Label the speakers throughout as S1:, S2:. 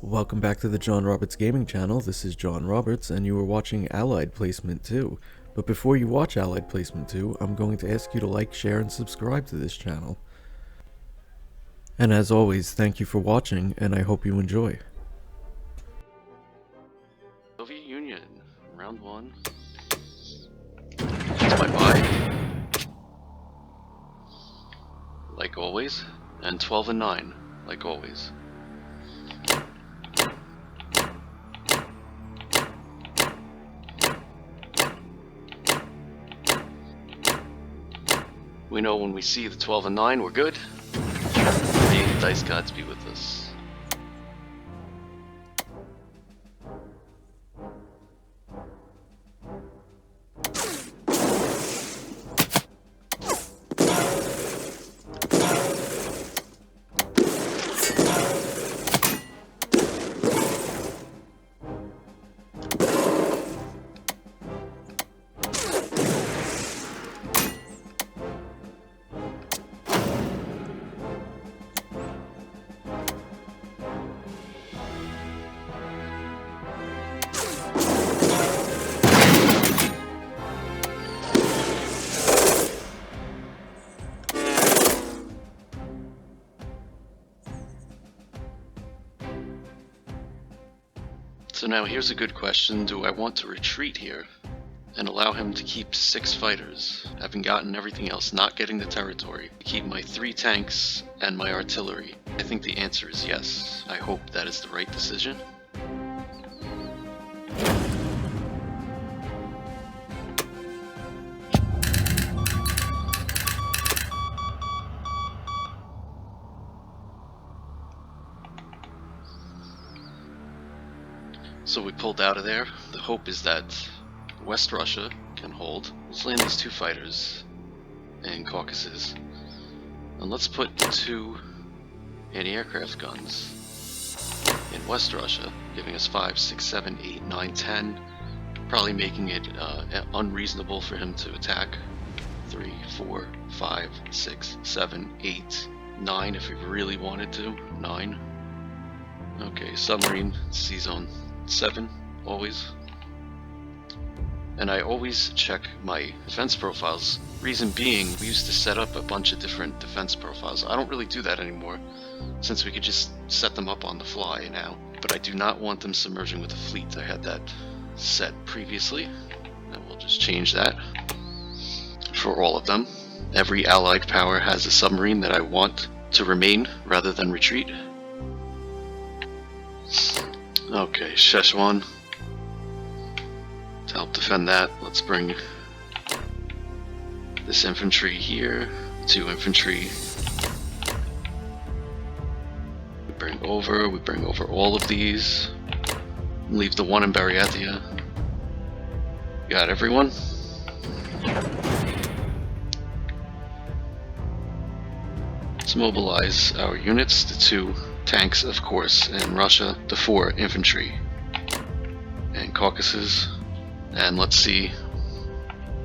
S1: Welcome back to the John Roberts Gaming Channel. This is John Roberts, and you are watching Allied Placement 2. But before you watch Allied Placement 2, I'm going to ask you to like, share, and subscribe to this channel. And as always, thank you for watching, and I hope you enjoy.
S2: Soviet Union, round one. That's my buy, like always, and 12 and 9, like always. We know when we see the 12 and 9, we're good. May the dice gods be with us. So now here's a good question. Do I want to retreat here and allow him to keep 6 fighters, having gotten everything else, not getting the territory, keep my 3 tanks and my artillery? I think the answer is yes. I hope that is the right decision. So we pulled out of there. The hope is that West Russia can hold. Let's land these 2 fighters in Caucasus. And let's put the 2 anti-aircraft guns in West Russia, giving us 5, 6, 7, 8, 9, 10. Probably making it unreasonable for him to attack. 3, 4, 5, 6, 7, 8, 9 if he really wanted to. 9. Okay, submarine, C-zone 7, always. And I always check my defense profiles. Reason being, we used to set up a bunch of different defense profiles. I don't really do that anymore, since we could just set them up on the fly now. But I do not want them submerging with the fleet. I had that set previously, and we'll just change that for all of them. Every allied power has a submarine that I want to remain rather than retreat. Okay, Szechuan. To help defend that, let's bring this infantry here, 2 infantry. We bring over all of these. Leave the 1 in Buryatia. Got everyone? Let's mobilize our units, the 2 tanks, of course, in Russia, the 4 infantry, and Caucasus, and let's see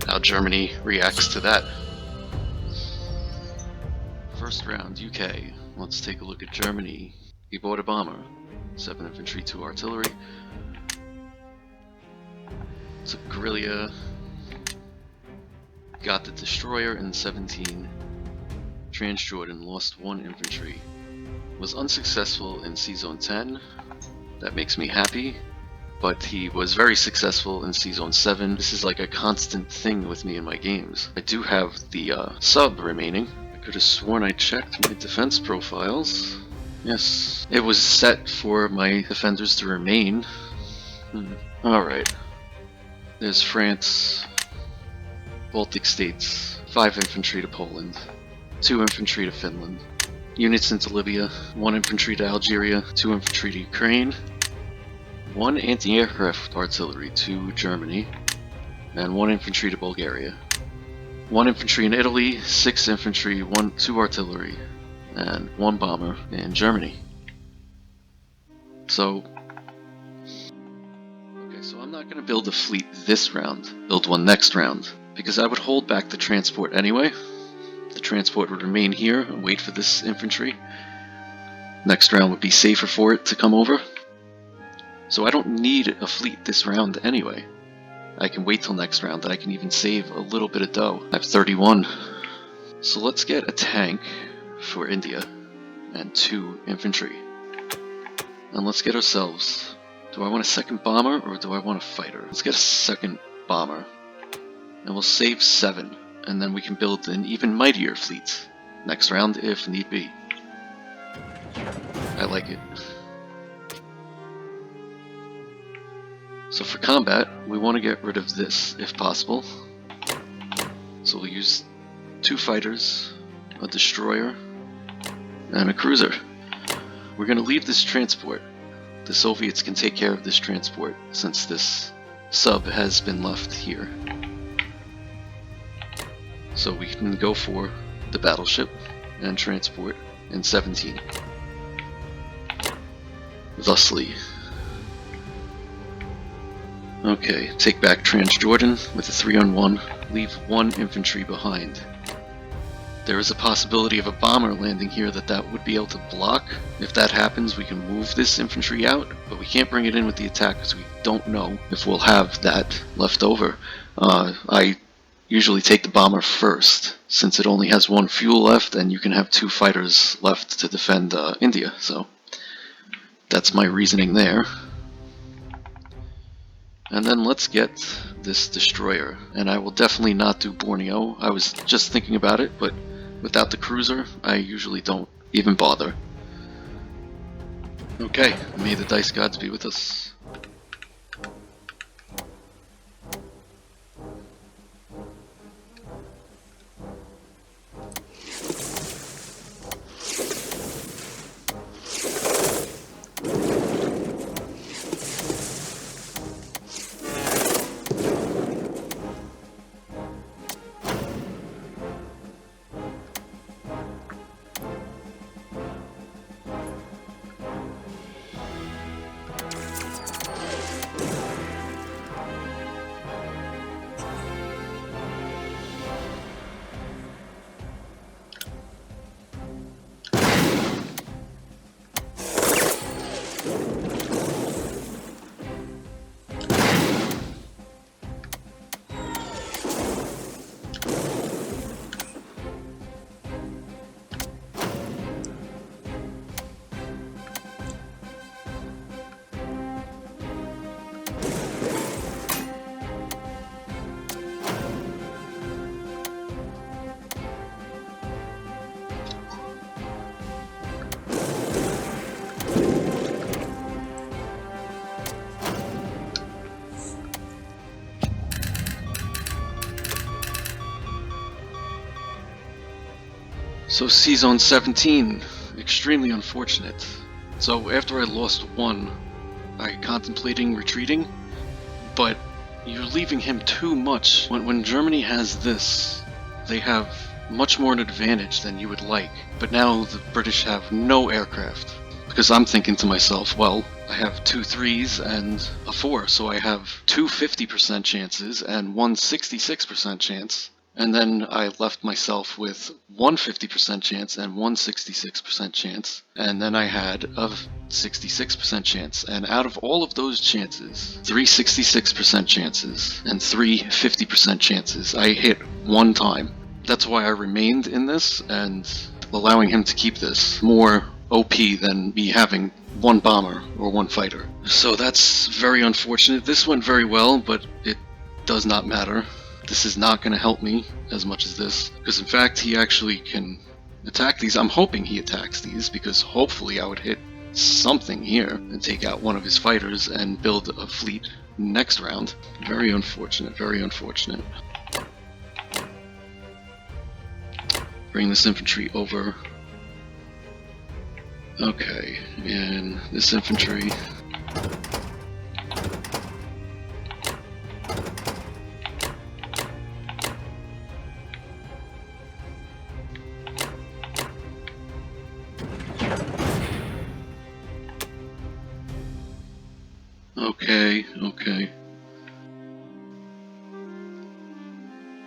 S2: how Germany reacts to that. First round, UK. Let's take a look at Germany. He bought a bomber, 7 infantry, 2 artillery. It's a guerrilla. Got the destroyer in 17. Transjordan lost 1 infantry. Was unsuccessful in C-Zone 10. That makes me happy. But he was very successful in C-Zone 7. This is like a constant thing with me in my games. I do have the sub remaining. I could have sworn I checked my defense profiles. Yes, it was set for my defenders to remain. Alright. There's France, Baltic States, 5 infantry to Poland, 2 infantry to Finland. Units into Libya, 1 infantry to Algeria, 2 infantry to Ukraine, 1 anti-aircraft artillery to Germany, and 1 infantry to Bulgaria. 1 infantry in Italy, 6 infantry, 2 artillery, and 1 bomber in Germany. So, okay, so I'm not going to build a fleet this round, build one next round, because I would hold back the transport anyway. The transport would remain here and wait for this infantry. Next round would be safer for it to come over. So I don't need a fleet this round anyway. I can wait till next round, and I can even save a little bit of dough. I have 31. So let's get a tank for India and 2 infantry. And let's get ourselves... Do I want a second bomber or do I want a fighter? Let's get a second bomber. And we'll save 7. And then we can build an even mightier fleet next round if need be. I like it. So for combat, we want to get rid of this if possible. So we'll use 2 fighters, a destroyer, and a cruiser. We're going to leave this transport. The Soviets can take care of this transport since this sub has been left here. So we can go for the battleship and transport in 17. Thusly. Okay, take back Transjordan with a 3-on-1, leave 1 infantry behind. There is a possibility of a bomber landing here that would be able to block. If that happens, we can move this infantry out, but we can't bring it in with the attack because we don't know if we'll have that left over. I usually take the bomber first, since it only has 1 fuel left, and you can have 2 fighters left to defend India, so that's my reasoning there. And then let's get this destroyer, and I will definitely not do Borneo. I was just thinking about it, but without the cruiser, I usually don't even bother. Okay, may the dice gods be with us. So C-Zone 17, extremely unfortunate. So after I lost 1, I contemplating retreating, but you're leaving him too much. When Germany has this, they have much more an advantage than you would like. But now the British have no aircraft. Because I'm thinking to myself, well, I have 2 3s and a 4, so I have 2 50% chances and 1 66% chance. And then I left myself with 1 50% chance and 1 66% chance. And then I had a 66% chance. And out of all of those chances, 3 66% chances and 3 50% chances, I hit 1 time. That's why I remained in this and allowing him to keep this more OP than me having 1 bomber or 1 fighter. So that's very unfortunate. This went very well, but it does not matter. This is not going to help me as much as this, because in fact he actually can attack these. I'm hoping he attacks these, because hopefully I would hit something here and take out one of his fighters and build a fleet next round. Very unfortunate, very unfortunate. Bring this infantry over. Okay, and this infantry. Okay.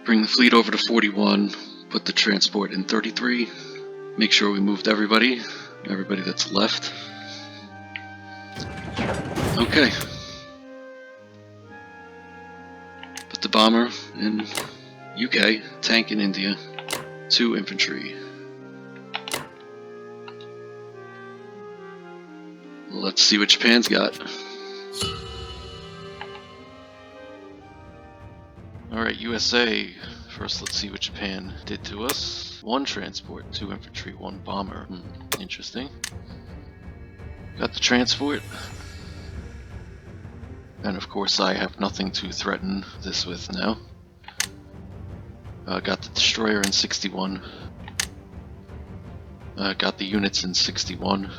S2: Bring the fleet over to 41, put the transport in 33, make sure we moved everybody that's left. Okay. Put the bomber in UK, tank in India, 2 infantry. Let's see what Japan's got. Alright, USA. First, let's see what Japan did to us. 1 transport, 2 infantry, 1 bomber. Interesting. Got the transport. And of course, I have nothing to threaten this with now. Got the destroyer in 61. Got the units in 61.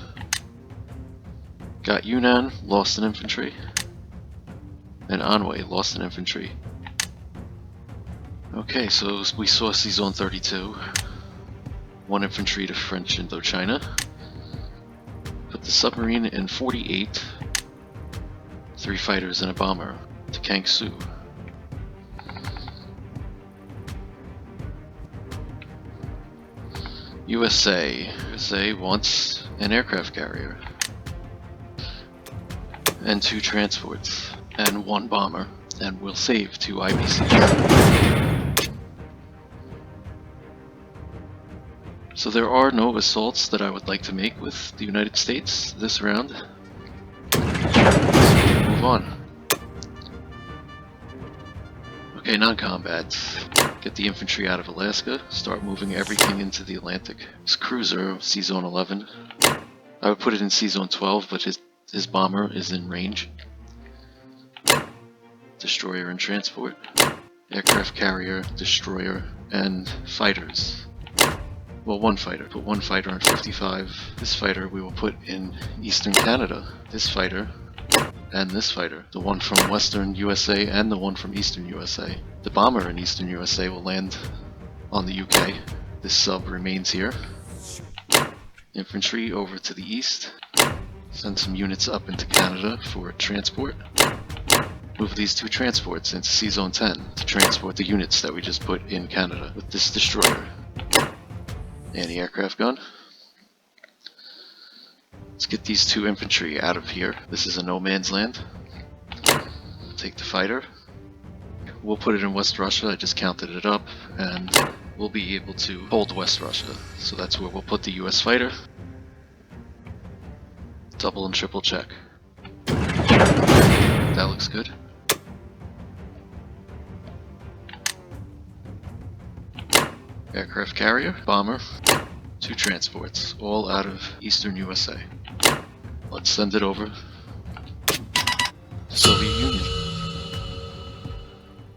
S2: Got Yunnan, lost an infantry. And Anhui, lost an infantry. Okay, so we saw Seizon 32. 1 infantry to French Indochina. Put the submarine in 48. 3 fighters and a bomber to Kangsu. USA wants an aircraft carrier. And 2 transports. And 1 bomber. And we'll save 2 IBCs. So there are no assaults that I would like to make with the United States this round. So move on. Okay, non-combat. Get the infantry out of Alaska. Start moving everything into the Atlantic. This cruiser, C-Zone 11. I would put it in C-Zone 12, but his bomber is in range. Destroyer and transport. Aircraft carrier, destroyer, and fighters. Well, 1 fighter. Put 1 fighter on 55. This fighter we will put in Eastern Canada. This fighter and this fighter. The one from Western USA and the one from Eastern USA. The bomber in Eastern USA will land on the UK. This sub remains here. Infantry over to the east. Send some units up into Canada for transport. Move these 2 transports into C-Zone 10 to transport the units that we just put in Canada with this destroyer. Anti-aircraft gun. Let's get these 2 infantry out of here. This is a no man's land. Take the fighter. We'll put it in West Russia. I just counted it up, and we'll be able to hold West Russia. So that's where we'll put the US fighter. Double and triple check. That looks good. Aircraft carrier, bomber, 2 transports, all out of Eastern USA. Let's send it over to Soviet Union.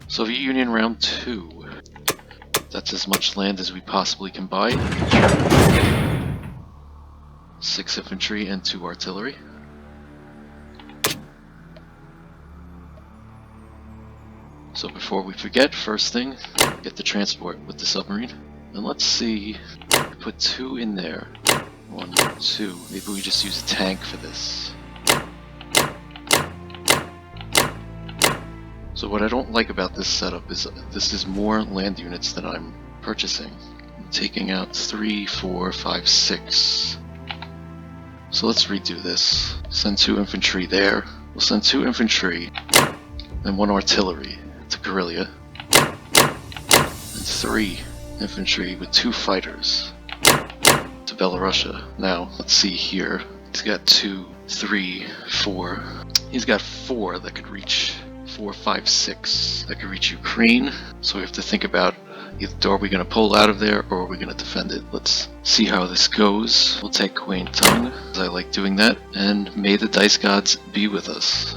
S2: Soviet Union round 2. That's as much land as we possibly can buy. 6 infantry and 2 artillery. So before we forget, first thing, get the transport with the submarine. And let's see, put 2 in there. 1, 2. Maybe we just use a tank for this. So what I don't like about this setup is this is more land units than I'm purchasing. I'm taking out 3, 4, 5, 6. So let's redo this. Send 2 infantry there. We'll send 2 infantry and 1 artillery to Karelia. And 3 infantry with 2 fighters to Belarusia. Now, let's see here. He's got 2, 3, 4. He's got 4 that could reach 4, 5, 6 that could reach Ukraine. So we have to think about either are we going to pull out of there or are we going to defend it. Let's see how this goes. We'll take Queen Tung, as I like doing that, and may the dice gods be with us.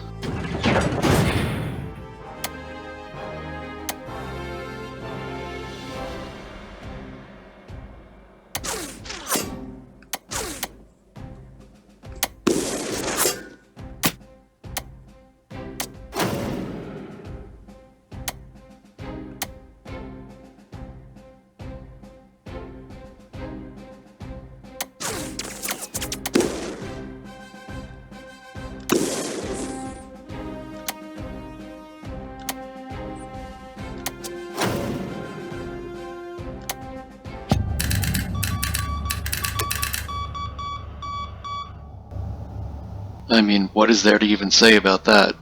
S2: I mean, what is there to even say about that?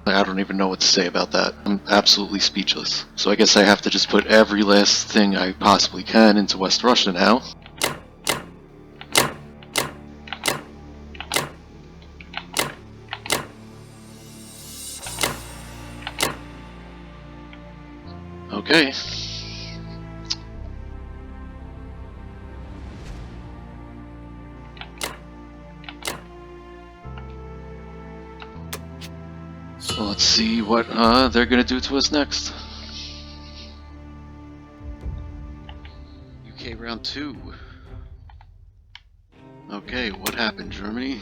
S2: I don't even know what to say about that. I'm absolutely speechless. So I guess I have to just put every last thing I possibly can into West Russia now. Okay. So let's see what they're gonna do to us next. UK round 2. Okay, what happened, Germany?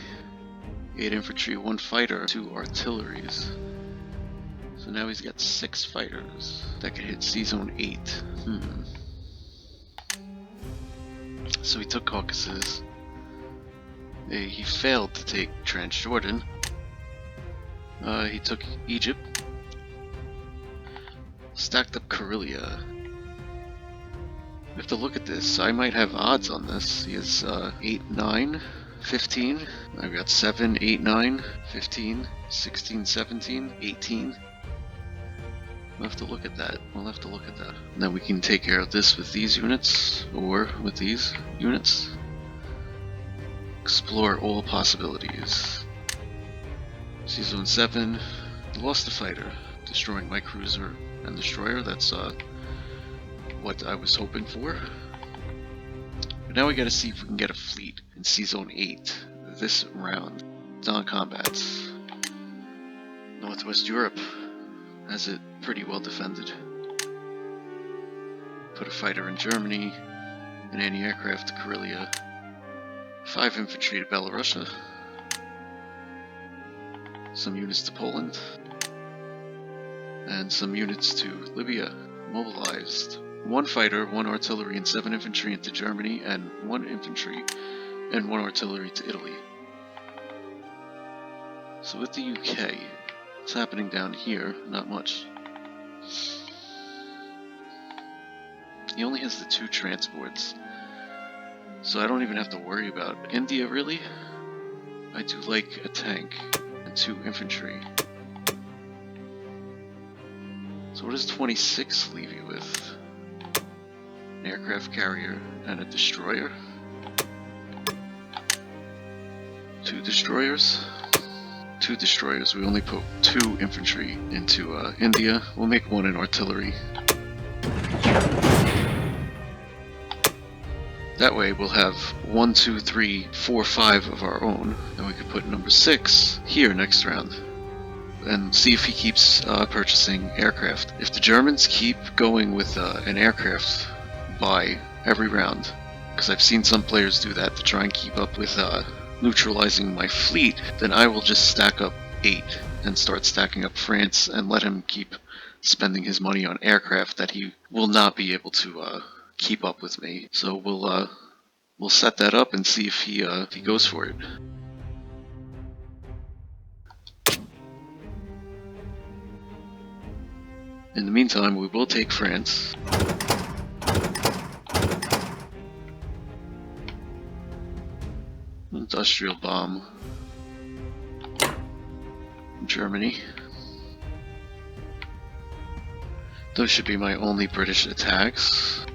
S2: 8 infantry, 1 fighter, 2 artilleries. So now he's got 6 fighters that can hit C-Zone 8. So he took Caucasus. He failed to take Transjordan. He took Egypt. Stacked up Karelia. We have to look at this. I might have odds on this. He has 8, 9, 15. I've got 7, 8, 9, 15, 16, 17, 18. We'll have to look at that. We'll have to look at that. And then we can take care of this with these units, or with these units. Explore all possibilities. C-Zone 7. Lost a fighter, destroying my cruiser and destroyer. That's what I was hoping for. But now we gotta see if we can get a fleet in C-Zone 8 this round. Non-combat. Northwest Europe has it pretty well defended. Put a fighter in Germany, an anti-aircraft to Karelia, 5 infantry to Belarusia, some units to Poland, and some units to Libya. Mobilized. 1 fighter, 1 artillery, and 7 infantry into Germany, and 1 infantry and 1 artillery to Italy. So with the UK, what's happening down here? Not much. He only has the 2 transports, so I don't even have to worry about India, really. I do like a tank and 2 infantry. So what does 26 leave you with? An aircraft carrier and a destroyer? 2 destroyers? 2 destroyers. We only put 2 infantry into India. We'll make 1 in artillery. That way we'll have 1, 2, 3, 4, 5 of our own. And we can put number 6 here next round. And see if he keeps purchasing aircraft. If the Germans keep going with an aircraft buy every round, because I've seen some players do that to try and keep up with neutralizing my fleet, then I will just stack up 8 and start stacking up France and let him keep spending his money on aircraft that he will not be able to keep up with me. So we'll set that up and see if he goes for it. In the meantime, we will take France. Industrial bomb. Germany. Those should be my only British attacks.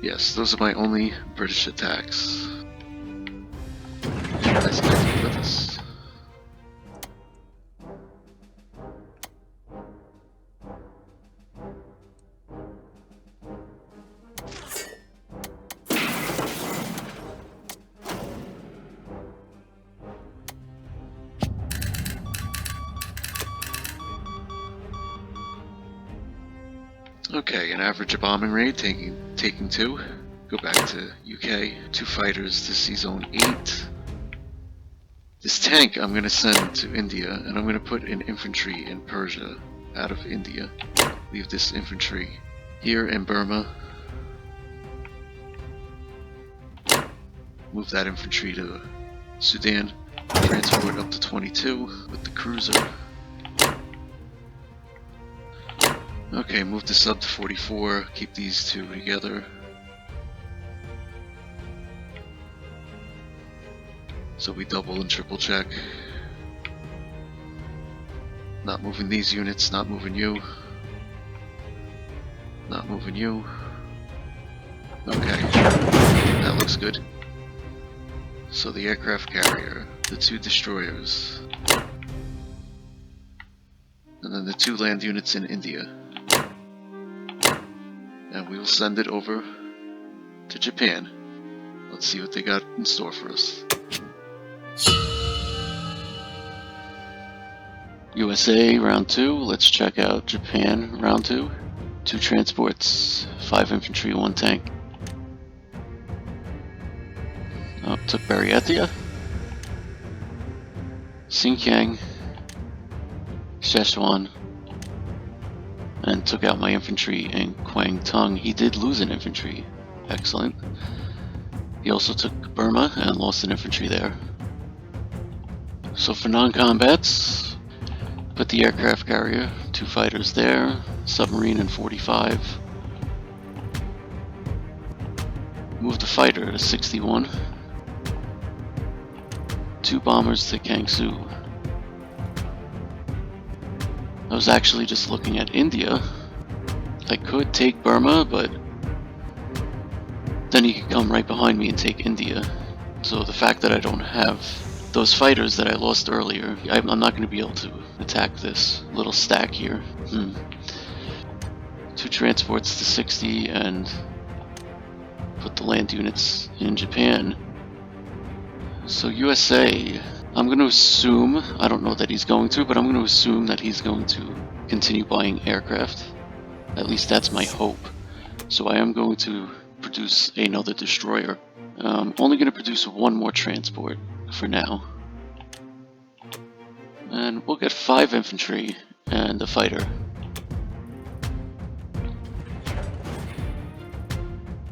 S2: Yes, those are my only British attacks. That's nothing with us. Okay, an average bombing raid, taking 2. Go back to UK, 2 fighters to C-Zone 8. This tank I'm going to send to India, and I'm going to put an infantry in Persia out of India. Leave this infantry here in Burma. Move that infantry to Sudan. Transport up to 22 with the cruiser. Okay, move this up to 44, keep these 2 together. So we double and triple check. Not moving these units, not moving you. Not moving you. Okay, that looks good. So the aircraft carrier, the 2 destroyers, and then the 2 land units in India. And we will send it over to Japan. Let's see what they got in store for us. USA round 2, let's check out Japan round 2. 2 transports, 5 infantry, 1 tank. Up to Buryatia, Xinjiang, Szechuan, and took out my infantry in Kwangtung. He did lose an infantry. Excellent. He also took Burma and lost an infantry there. So for non-combats, put the aircraft carrier, 2 fighters there, submarine in 45. Move the fighter to 61. 2 bombers to Kangsu. I was actually just looking at India. I could take Burma, but then he could come right behind me and take India. So the fact that I don't have those fighters that I lost earlier, I'm not going to be able to attack this little stack here. 2 transports to 60 and put the land units in Japan. So USA, I'm going to assume, I don't know that he's going to, but I'm going to assume that he's going to continue buying aircraft. At least that's my hope. So I am going to produce another destroyer. I'm only going to produce 1 more transport for now. And we'll get 5 infantry and a fighter.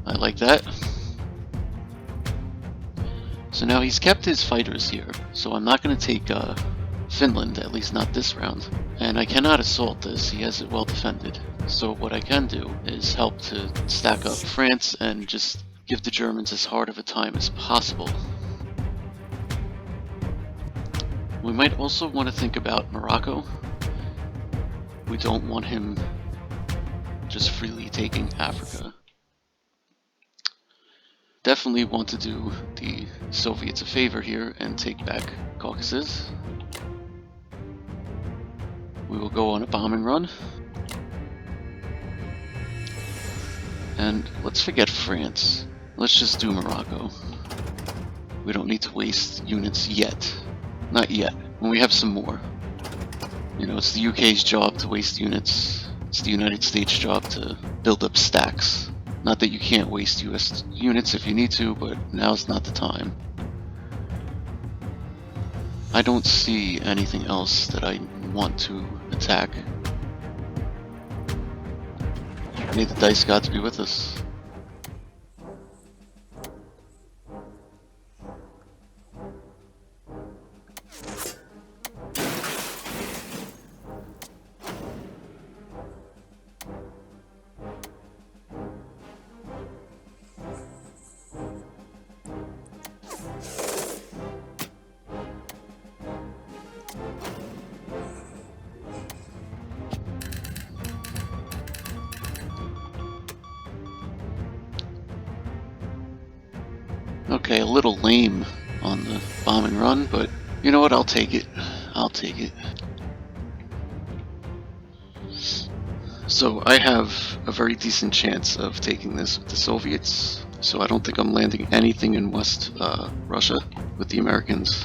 S2: I like that. So now he's kept his fighters here, so I'm not going to take Finland, at least not this round. And I cannot assault this, he has it well defended. So what I can do is help to stack up France and just give the Germans as hard of a time as possible. We might also want to think about Morocco. We don't want him just freely taking Africa. Definitely want to do the Soviets a favor here and take back Caucasus. We will go on a bombing run. And let's forget France. Let's just do Morocco. We don't need to waste units yet. Not yet. When we have some more. You know, it's the UK's job to waste units. It's the United States' job to build up stacks. Not that you can't waste US units if you need to, but now's not the time. I don't see anything else that I want to attack. May the dice gods be with us. Okay, a little lame on the bombing run, but you know what, I'll take it. I'll take it. So I have a very decent chance of taking this with the Soviets, so I don't think I'm landing anything in West Russia with the Americans.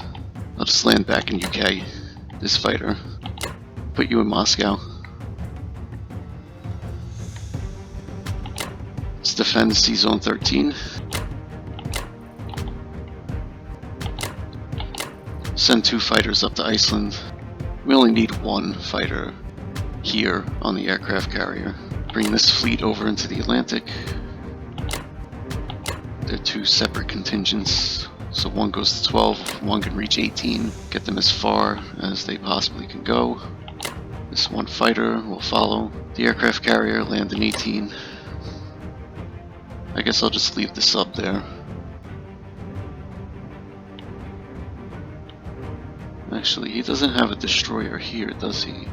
S2: I'll just land back in UK, this fighter. Put you in Moscow. Let's defend C-Zone 13. Send 2 fighters up to Iceland. We only need 1 fighter here on the aircraft carrier. Bring this fleet over into the Atlantic. They're 2 separate contingents, so 1 goes to 12, 1 can reach 18. Get them as far as they possibly can go. This 1 fighter will follow the aircraft carrier, land in 18. I guess I'll just leave the sub there. Actually, he doesn't have a destroyer here, does he?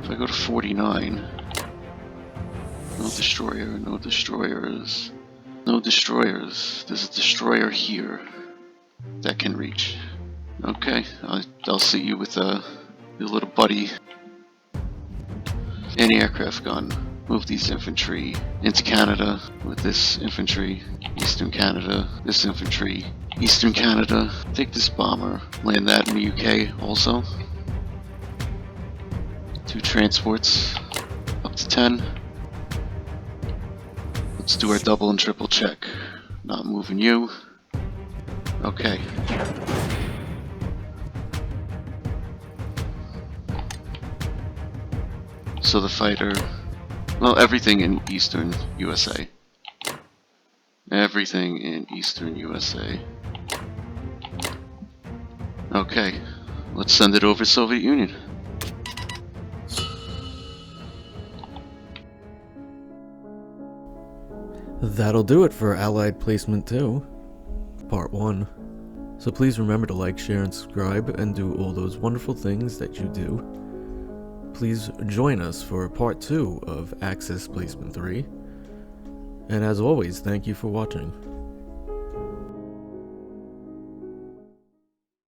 S2: If I go to 49, no destroyer, no destroyers, no destroyers. There's a destroyer here that can reach. Okay, I'll see you with your little buddy. Anti-aircraft gun. Move these infantry into Canada with this infantry. Eastern Canada, this infantry. Eastern Canada. Take this bomber. Land that in the UK also. 2 transports. Up to 10. Let's do our double and triple check. Not moving you. Okay. So the fighter, well, everything in Eastern USA. Everything in Eastern USA. Okay, let's send it over Soviet Union.
S1: That'll do it for Allied Placement 2, Part 1. So please remember to like, share, and subscribe, and do all those wonderful things that you do. Please join us for Part 2 of Axis Placement 3. And as always, thank you for watching.